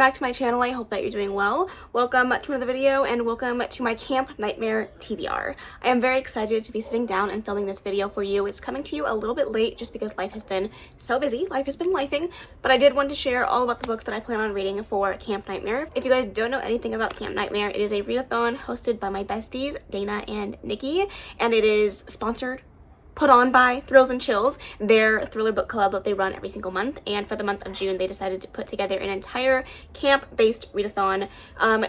back to my channel. I hope that you're doing well. Welcome to another video and welcome to my Camp Nightmare TBR. I am very excited to be sitting down and filming this video for you. It's coming to you a little bit late just because life has been so busy. Life has been lifing, but I did want to share all about the books that I plan on reading for Camp Nightmare. If you guys don't know anything about Camp Nightmare, it is a readathon hosted by my besties, Dana and Nikki, and it is put on by Thrills and Chills, their thriller book club that they run every single month. And for the month of June, they decided to put together an entire camp-based readathon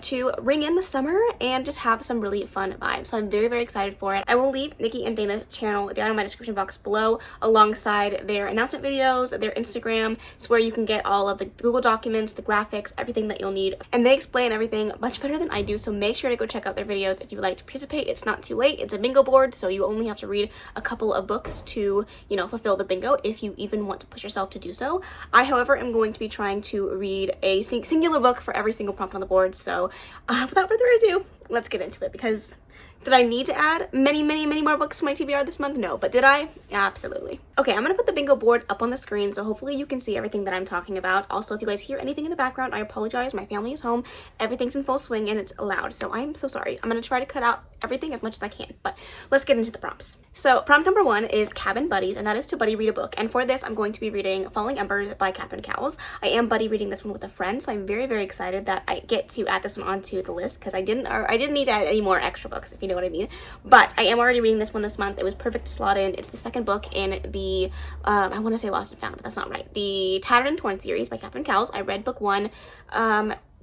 to ring in the summer and just have some really fun vibes. So I'm very, very excited for it. I will leave Nikki and Dana's channel down in my description box below, alongside their announcement videos, their Instagram. It's where you can get all of the Google documents, the graphics, everything that you'll need. And they explain everything much better than I do, so make sure to go check out their videos if you would like to participate. It's not too late. It's a bingo board, so you only have to read a couple of books to, fulfill the bingo if you even want to push yourself to do so. I, however, am going to be trying to read a singular book for every single prompt on the board. So without further ado, let's get into it, because did I need to add many more books to my TBR this month? No, but did I? Absolutely. Okay, I'm gonna put the bingo board up on the screen so hopefully you can see everything that I'm talking about. Also, if you guys hear anything in the background, I apologize. My family is home. Everything's in full swing and it's loud, so I'm so sorry. I'm gonna try to cut out everything as much as I can, but let's get into the prompts. So prompt number 1 is Cabin Buddies, and that is to buddy read a book. And for this, I'm going to be reading Falling Embers by Catherine Cowles. I am buddy reading this one with a friend, so I'm very, very excited that I get to add this one onto the list, because I didn't need to add any more extra books, if you know what I mean. But I am already reading this one this month. It was perfect to slot in. It's the second book in the, I want to say Lost and Found, but that's not right. The Tattered and Torn series by Catherine Cowles. I read book 1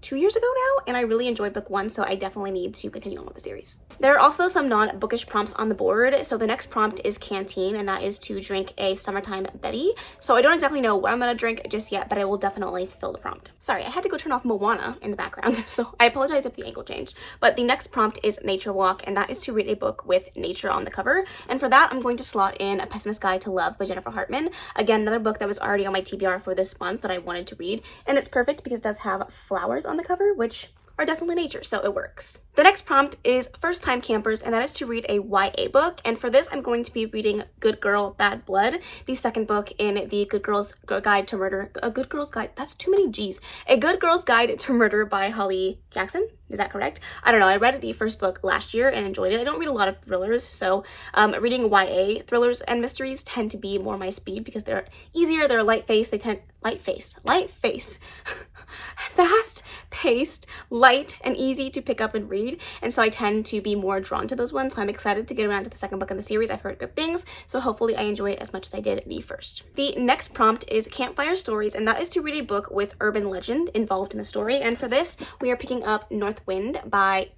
2 years ago now, and I really enjoyed book 1, so I definitely need to continue on with the series. There are also some non-bookish prompts on the board. So the next prompt is Canteen, and that is to drink a summertime bevy. So I don't exactly know what I'm gonna drink just yet, but I will definitely fill the prompt. Sorry, I had to go turn off Moana in the background, so I apologize if the angle changed. But the next prompt is Nature Walk, and that is to read a book with nature on the cover. And for that, I'm going to slot in A Pessimist's Guide to Love by Jennifer Hartman. Again, another book that was already on my TBR for this month that I wanted to read, and it's perfect because it does have flowers on the cover, which are definitely nature, so it works. The next prompt is First Time Campers, and that is to read a YA book. And for this, I'm going to be reading Good Girl, Bad Blood, the second book in the Good Girl's Guide to Murder. A Good Girl's Guide, that's too many G's. A Good Girl's Guide to Murder by Holly Jackson. Is that correct? I don't know. I read the first book last year and enjoyed it. I don't read a lot of thrillers, so reading YA thrillers and mysteries tend to be more my speed because they're easier, they're fast-paced, light, and easy to pick up and read, and so I tend to be more drawn to those ones. So I'm excited to get around to the second book in the series. I've heard good things, so hopefully I enjoy it as much as I did the first. The next prompt is Campfire Stories, and that is to read a book with urban legend involved in the story. And for this, we are picking up The North Wind by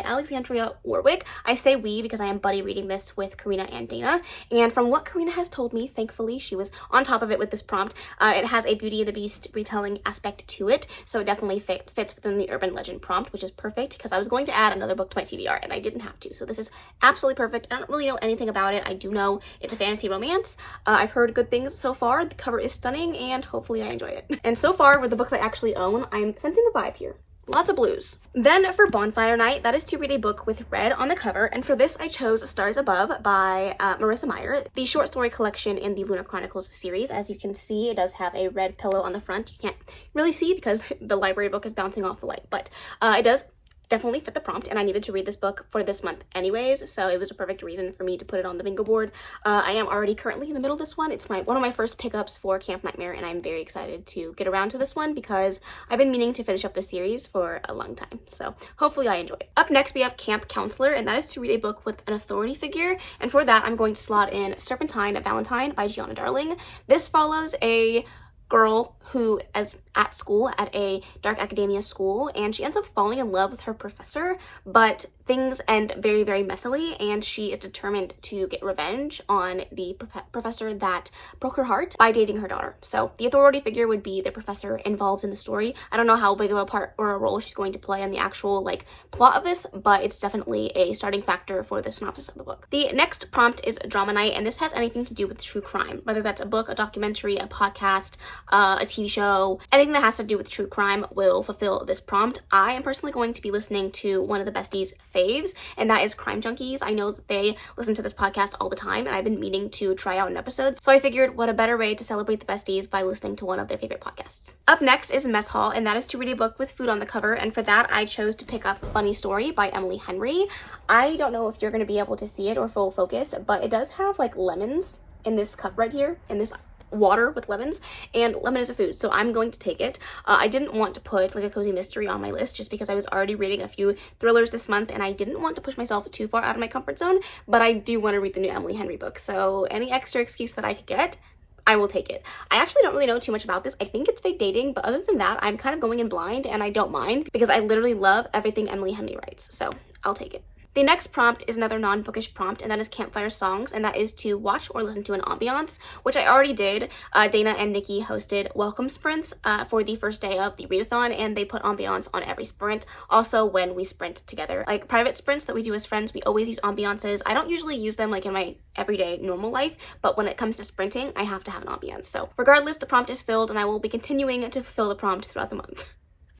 Alexandria Warwick. I say we because I am buddy reading this with Karina and Dana, and from what Karina has told me, thankfully she was on top of it with this prompt. It has a Beauty and the Beast retelling aspect to it, so it definitely fits within the urban legend prompt, which is perfect because I was going to add another book to my TBR and I didn't have to, so this is absolutely perfect. I don't really know anything about it. I do know it's a fantasy romance. I've heard good things so far. The cover is stunning and hopefully I enjoy it. And so far with the books I actually own, I'm sensing a vibe here. Lots of blues. Then for Bonfire Night, that is to read a book with red on the cover, and for this I chose Stars Above by Marissa Meyer, the short story collection in the Lunar Chronicles series. As you can see, it does have a red pillow on the front. You can't really see because the library book is bouncing off the light, but it does definitely fit the prompt, and I needed to read this book for this month anyways, so it was a perfect reason for me to put it on the bingo board. I am already currently in the middle of this one. It's one of my first pickups for Camp Nightmare, and I'm very excited to get around to this one because I've been meaning to finish up the series for a long time, so hopefully I enjoy it. Up next, we have Camp Counselor, and that is to read a book with an authority figure, and for that, I'm going to slot in Serpentine Valentine by Gianna Darling. This follows a girl who is at school at a dark academia school, and she ends up falling in love with her professor, but things end very, very messily, and she is determined to get revenge on the professor that broke her heart by dating her daughter. So the authority figure would be the professor involved in the story. I don't know how big of a part or a role she's going to play in the actual plot of this, but it's definitely a starting factor for the synopsis of the book. The next prompt is Drama Night, and this has anything to do with true crime, whether that's a book, a documentary, a podcast, a TV show, anything anything that has to do with true crime will fulfill this prompt. I am personally going to be listening to one of the besties' faves, and that is Crime Junkies. I know that they listen to this podcast all the time, and I've been meaning to try out an episode, so I figured what a better way to celebrate the besties by listening to one of their favorite podcasts. Up next is Mess Hall, and that is to read a book with food on the cover, and for that I chose to pick up Funny Story by Emily Henry. I don't know if you're going to be able to see it or full focus, but it does have like lemons in this cup right here, in this water with lemons, and lemon is a food, so I'm going to take it. I didn't want to put like a cozy mystery on my list just because I was already reading a few thrillers this month and I didn't want to push myself too far out of my comfort zone, but I do want to read the new Emily Henry book, so any extra excuse that I could get, I will take it. I actually don't really know too much about this. I think it's fake dating, but other than that, I'm kind of going in blind and I don't mind because I literally love everything Emily Henry writes, so I'll take it. The next prompt is another non-bookish prompt, and that is campfire songs, and that is to watch or listen to an ambiance, which I already did. Dana and Niki hosted welcome sprints for the first day of the readathon, and they put ambiance on every sprint. Also, when we sprint together, like private sprints that we do as friends, we always use ambiances. I don't usually use them like in my everyday normal life, but when it comes to sprinting, I have to have an ambiance. So regardless, the prompt is filled, and I will be continuing to fulfill the prompt throughout the month.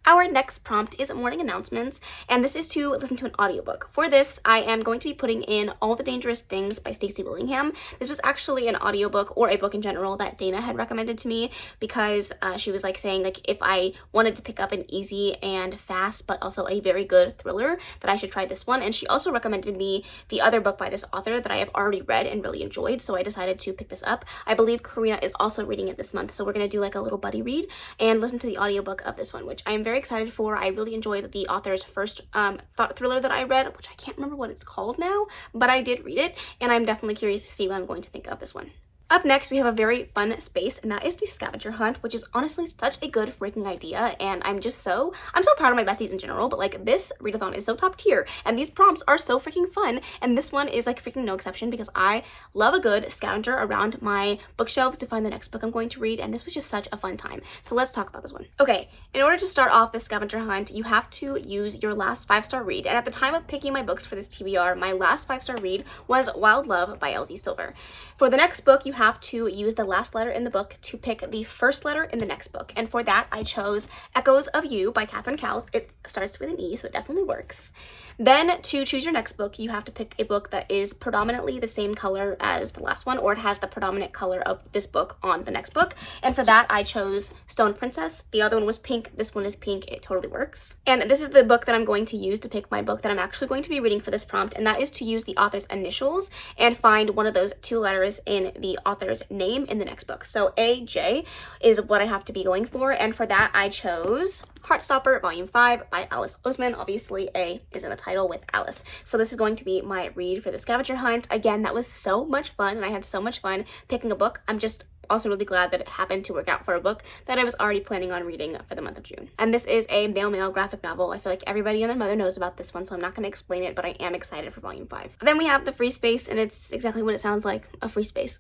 Our next prompt is morning announcements, and this is to listen to an audiobook. For this, I am going to be putting in All the Dangerous Things by Stacey Willingham. This was actually an audiobook, or a book in general, that Dana had recommended to me because she was like saying like if I wanted to pick up an easy and fast but also a very good thriller, that I should try this one. And she also recommended me the other book by this author that I have already read and really enjoyed, so I decided to pick this up. I believe Karina is also reading it this month, so we're going to do like a little buddy read and listen to the audiobook of this one, which I am very excited for. I really enjoyed the author's first thought thriller that I read, which I can't remember what it's called now, but I did read it, and I'm definitely curious to see what I'm going to think of this one. Up next, we have a very fun space, and that is the scavenger hunt, which is honestly such a good freaking idea, and I'm so proud of my besties in general, but like this readathon is so top tier, and these prompts are so freaking fun, and this one is like freaking no exception because I love a good scavenger around my bookshelves to find the next book I'm going to read, and this was just such a fun time. So let's talk about this one. Okay, in order to start off this scavenger hunt, you have to use your last 5-star read, and at the time of picking my books for this TBR, my last 5-star read was Wild Love by Elsie Silver. For the next book, you have to use the last letter in the book to pick the first letter in the next book. And for that, I chose Echoes of You by Catherine Cowles. It starts with an E, so it definitely works. Then to choose your next book, you have to pick a book that is predominantly the same color as the last one, or it has the predominant color of this book on the next book. And for that, I chose Stone Princess. The other one was pink. This one is pink. It totally works. And this is the book that I'm going to use to pick my book that I'm actually going to be reading for this prompt, and that is to use the author's initials and find one of those 2 letters in the author's name in the next book. So AJ is what I have to be going for, and for that I chose Heartstopper Volume 5 by Alice Oseman. Obviously A is in the title with Alice. So this is going to be my read for the scavenger hunt. Again, that was so much fun, and I had so much fun picking a book. I'm just also really glad that it happened to work out for a book that I was already planning on reading for the month of June. And this is a male graphic novel. I feel like everybody and their mother knows about this one, so I'm not going to explain it, but I am excited for Volume 5. Then we have the free space, and it's exactly what it sounds like, a free space.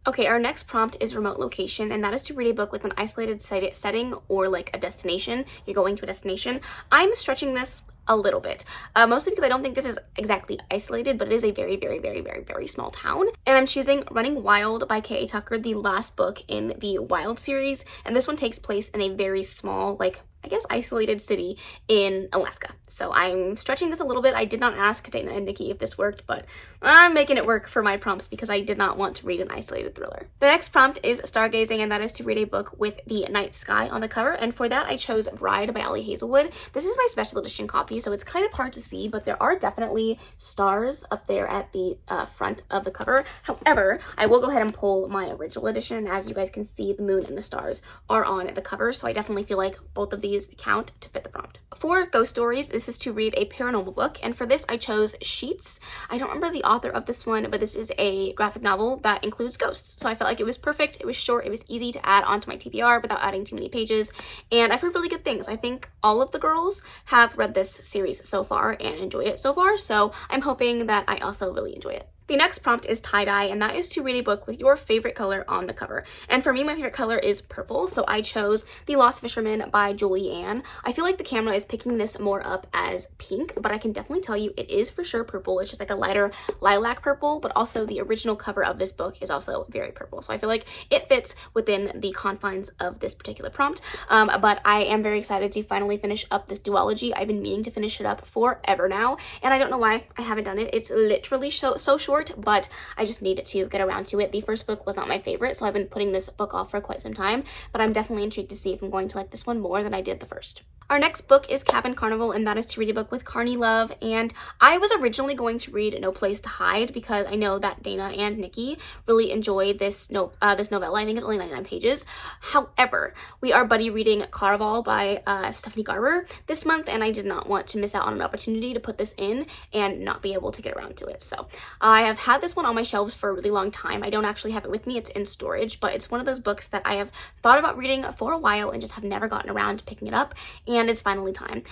Okay, our next prompt is remote location, and that is to read a book with an isolated setting or like a destination. You're going to a destination. I'm stretching this a little bit, mostly because I don't think this is exactly isolated, but it is a very small town. And I'm choosing Running Wild by K.A. Tucker, the last book in the Wild series, and this one takes place in a very small, like, I guess, isolated city in Alaska. So I'm stretching this a little bit. I did not ask Dana and Niki if this worked, but I'm making it work for my prompts because I did not want to read an isolated thriller. The next prompt is stargazing, and that is to read a book with the night sky on the cover, and for that I chose Bride by Ali Hazelwood. This is my special edition copy, so it's kind of hard to see, but there are definitely stars up there at the front of the cover. However, I will go ahead and pull my original edition, and as you guys can see, the moon and the stars are on the cover, so I definitely feel like both of these count to fit the prompt. For ghost stories, this is to read a paranormal book, and for this I chose Sheets. I don't remember the author of this one, but this is a graphic novel that includes ghosts, so I felt like it was perfect. It was short, it was easy to add onto my TBR without adding too many pages, and I've heard really good things. I think all of the girls have read this series so far and enjoyed it so far, so I'm hoping that I also really enjoy it. The next prompt is tie-dye, and that is to read a book with your favorite color on the cover. And for me, my favorite color is purple, so I chose The Lost Fisherman by Julie Ann. I feel like the camera is picking this more up as pink, but I can definitely tell you it is for sure purple. It's just like a lighter lilac purple, but also the original cover of this book is also very purple. So I feel like it fits within the confines of this particular prompt. But I am very excited to finally finish up this duology. I've been meaning to finish it up forever now, and I don't know why I haven't done it. It's literally so short, but I just needed to get around to it. The first book was not my favorite, so I've been putting this book off for quite some time, but I'm definitely intrigued to see if I'm going to like this one more than I did the first. Our next book is Cabin Carnival, and that is to read a book with Carney Love. And I was originally going to read No Place to Hide because I know that Dana and Niki really enjoyed this novella. I think it's only 99 pages. However, we are buddy reading Caraval by Stephanie Garber this month, and I did not want to miss out on an opportunity to put this in and not be able to get around to it. So I have had this one on my shelves for a really long time. I don't actually have it with me. It's in storage, but it's one of those books that I have thought about reading for a while and just have never gotten around to picking it up. And it's finally time.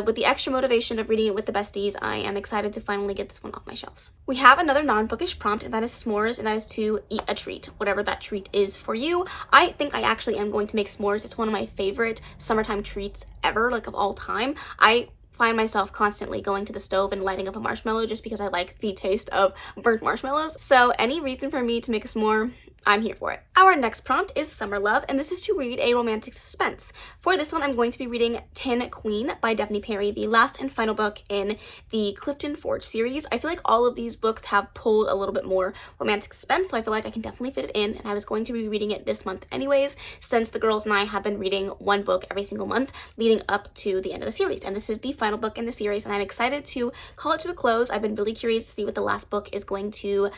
With the extra motivation of reading it with the besties, I am excited to finally get this one off my shelves. We have another non-bookish prompt, and that is s'mores, and that is to eat a treat, whatever that treat is for you. I think I actually am going to make s'mores. It's one of my favorite summertime treats ever, like of all time. I find myself constantly going to the stove and lighting up a marshmallow just because I like the taste of burnt marshmallows. So any reason for me to make a s'more, I'm here for it. Our next prompt is Summer Love, and this is to read a romantic suspense. For this one, I'm going to be reading Tin Queen by Daphne Perry, the last and final book in the Clifton Forge series. I feel like all of these books have pulled a little bit more romantic suspense, so I feel like I can definitely fit it in, and I was going to be reading it this month anyways, since the girls and I have been reading one book every single month leading up to the end of the series, and this is the final book in the series, and I'm excited to call it to a close. I've been really curious to see what the last book is going to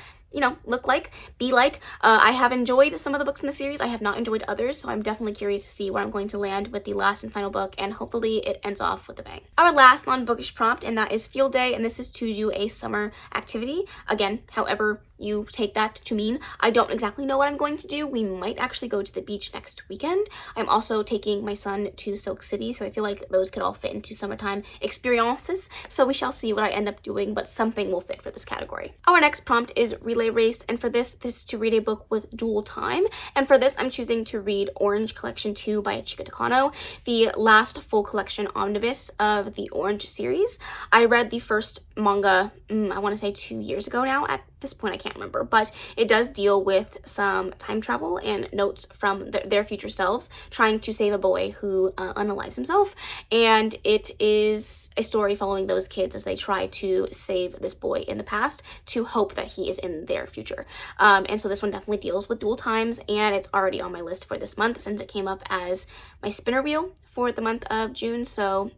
look like, be like. I have enjoyed some of the books in the series. I have not enjoyed others, so I'm definitely curious to see where I'm going to land with the last and final book, and hopefully it ends off with a bang. Our last non-bookish prompt, and that is Field Day, and this is to do a summer activity. Again, however you take that to mean. I don't exactly know what I'm going to do. We might actually go to the beach next weekend. I'm also taking my son to Silk City, so I feel like those could all fit into summertime experiences. So we shall see what I end up doing, but something will fit for this category. Our next prompt is Relay Race, and for this is to read a book with dual time. And for this, I'm choosing to read Orange Collection 2 by Chika Takano, the last full collection omnibus of the Orange series. I read the first manga, I want to say 2 years ago now. At this point, I can't remember, but it does deal with some time travel and notes from their future selves trying to save a boy who unalives himself, and it is a story following those kids as they try to save this boy in the past to hope that he is in their future. And so this one definitely deals with dual times, and it's already on my list for this month since it came up as my spinner wheel for the month of June, so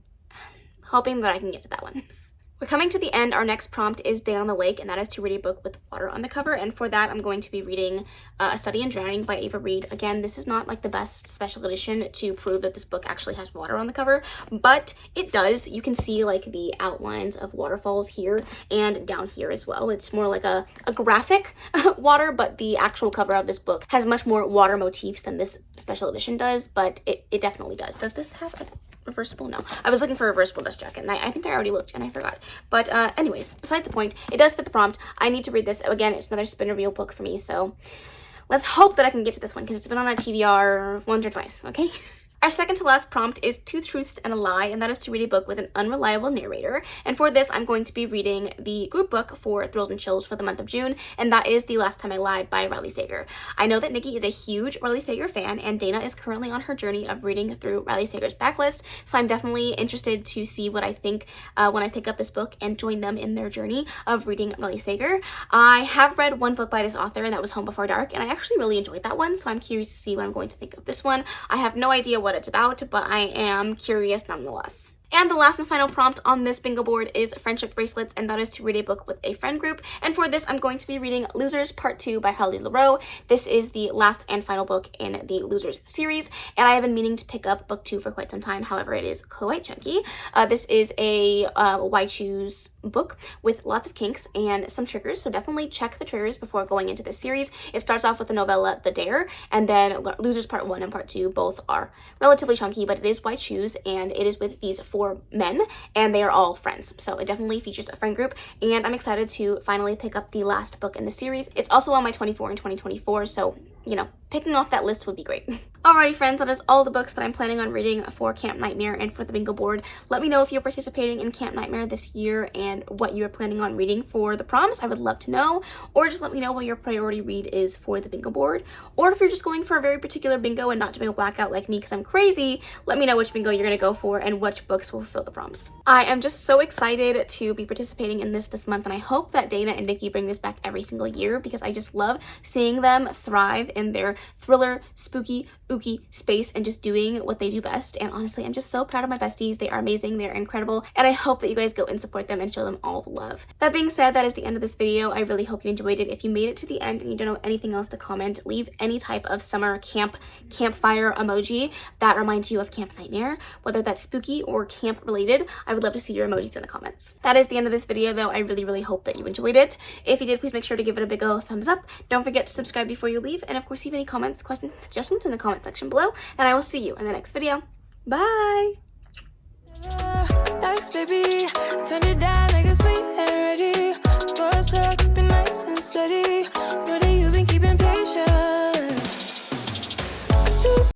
hoping that I can get to that one. We're coming to the end. Our next prompt is Day on the Lake, and that is to read a book with water on the cover. And for that, I'm going to be reading A Study in Drowning by Ava Reid. Again, this is not like the best special edition to prove that this book actually has water on the cover, but it does. You can see like the outlines of waterfalls here and down here as well. It's more like a graphic water, but the actual cover of this book has much more water motifs than this special edition does, but it definitely does. Does this have a reversible? No. I was looking for a reversible dust jacket, and I think I already looked and I forgot. But anyways, beside the point, it does fit the prompt. I need to read this. Again, it's another spinner wheel book for me, so let's hope that I can get to this one because it's been on a TBR once or twice, okay? Our second to last prompt is Two Truths and a Lie, and that is to read a book with an unreliable narrator. And for this, I'm going to be reading the group book for Thrills and Chills for the month of June, and that is The Last Time I Lied by Riley Sager. I know that Niki is a huge Riley Sager fan, and Dana is currently on her journey of reading through Riley Sager's backlist, so I'm definitely interested to see what I think when I pick up this book and join them in their journey of reading Riley Sager. I have read one book by this author, and that was Home Before Dark, and I actually really enjoyed that one, so I'm curious to see what I'm going to think of this one. I have no idea what it's about, but I am curious nonetheless. And the last and final prompt on this bingo board is Friendship Bracelets, and that is to read a book with a friend group. And for this, I'm going to be reading Losers Part 2 by Holly LaRoe. This is the last and final book in the Losers series, and I have been meaning to pick up book 2 for quite some time. However, it is quite chunky. This is a Why Choose book with lots of kinks and some triggers, so definitely check the triggers before going into this series. It starts off with the novella The Dare, and then Losers Part 1 and Part 2 both are relatively chunky, but it is White Shoes, and it is with these 4 men, and they are all friends, so it definitely features a friend group, and I'm excited to finally pick up the last book in the series. It's also on my 24 and 2024, so you know, picking off that list would be great. Alrighty friends, that is all the books that I'm planning on reading for Camp Nightmare and for the bingo board. Let me know if you're participating in Camp Nightmare this year and what you're planning on reading for the proms. I would love to know. Or just let me know what your priority read is for the bingo board. Or if you're just going for a very particular bingo and not doing a blackout like me because I'm crazy, let me know which bingo you're going to go for and which books will fulfill the prompts. I am just so excited to be participating in this month, and I hope that Dana and Niki bring this back every single year because I just love seeing them thrive in their thriller, spooky, ooky space and just doing what they do best. And honestly, I'm just so proud of my besties. They are amazing, they're incredible, and I hope that you guys go and support them and show them all the love. That being said, that is the end of this video. I really hope you enjoyed it. If you made it to the end and you don't know anything else to comment, leave any type of summer campfire emoji that reminds you of Camp Nightmare, whether that's spooky or camp related. I would love to see your emojis in the comments. That is the end of this video though. I really hope that you enjoyed it. If you did, please make sure to give it a big old thumbs up. Don't forget to subscribe before you leave, and of course leave any comments, questions, suggestions in the comment section below, and I will see you in the next video. Bye! Baby, turn it down like a sweet and ready. Go slow, keep it nice and steady. Know that you've been keeping patience.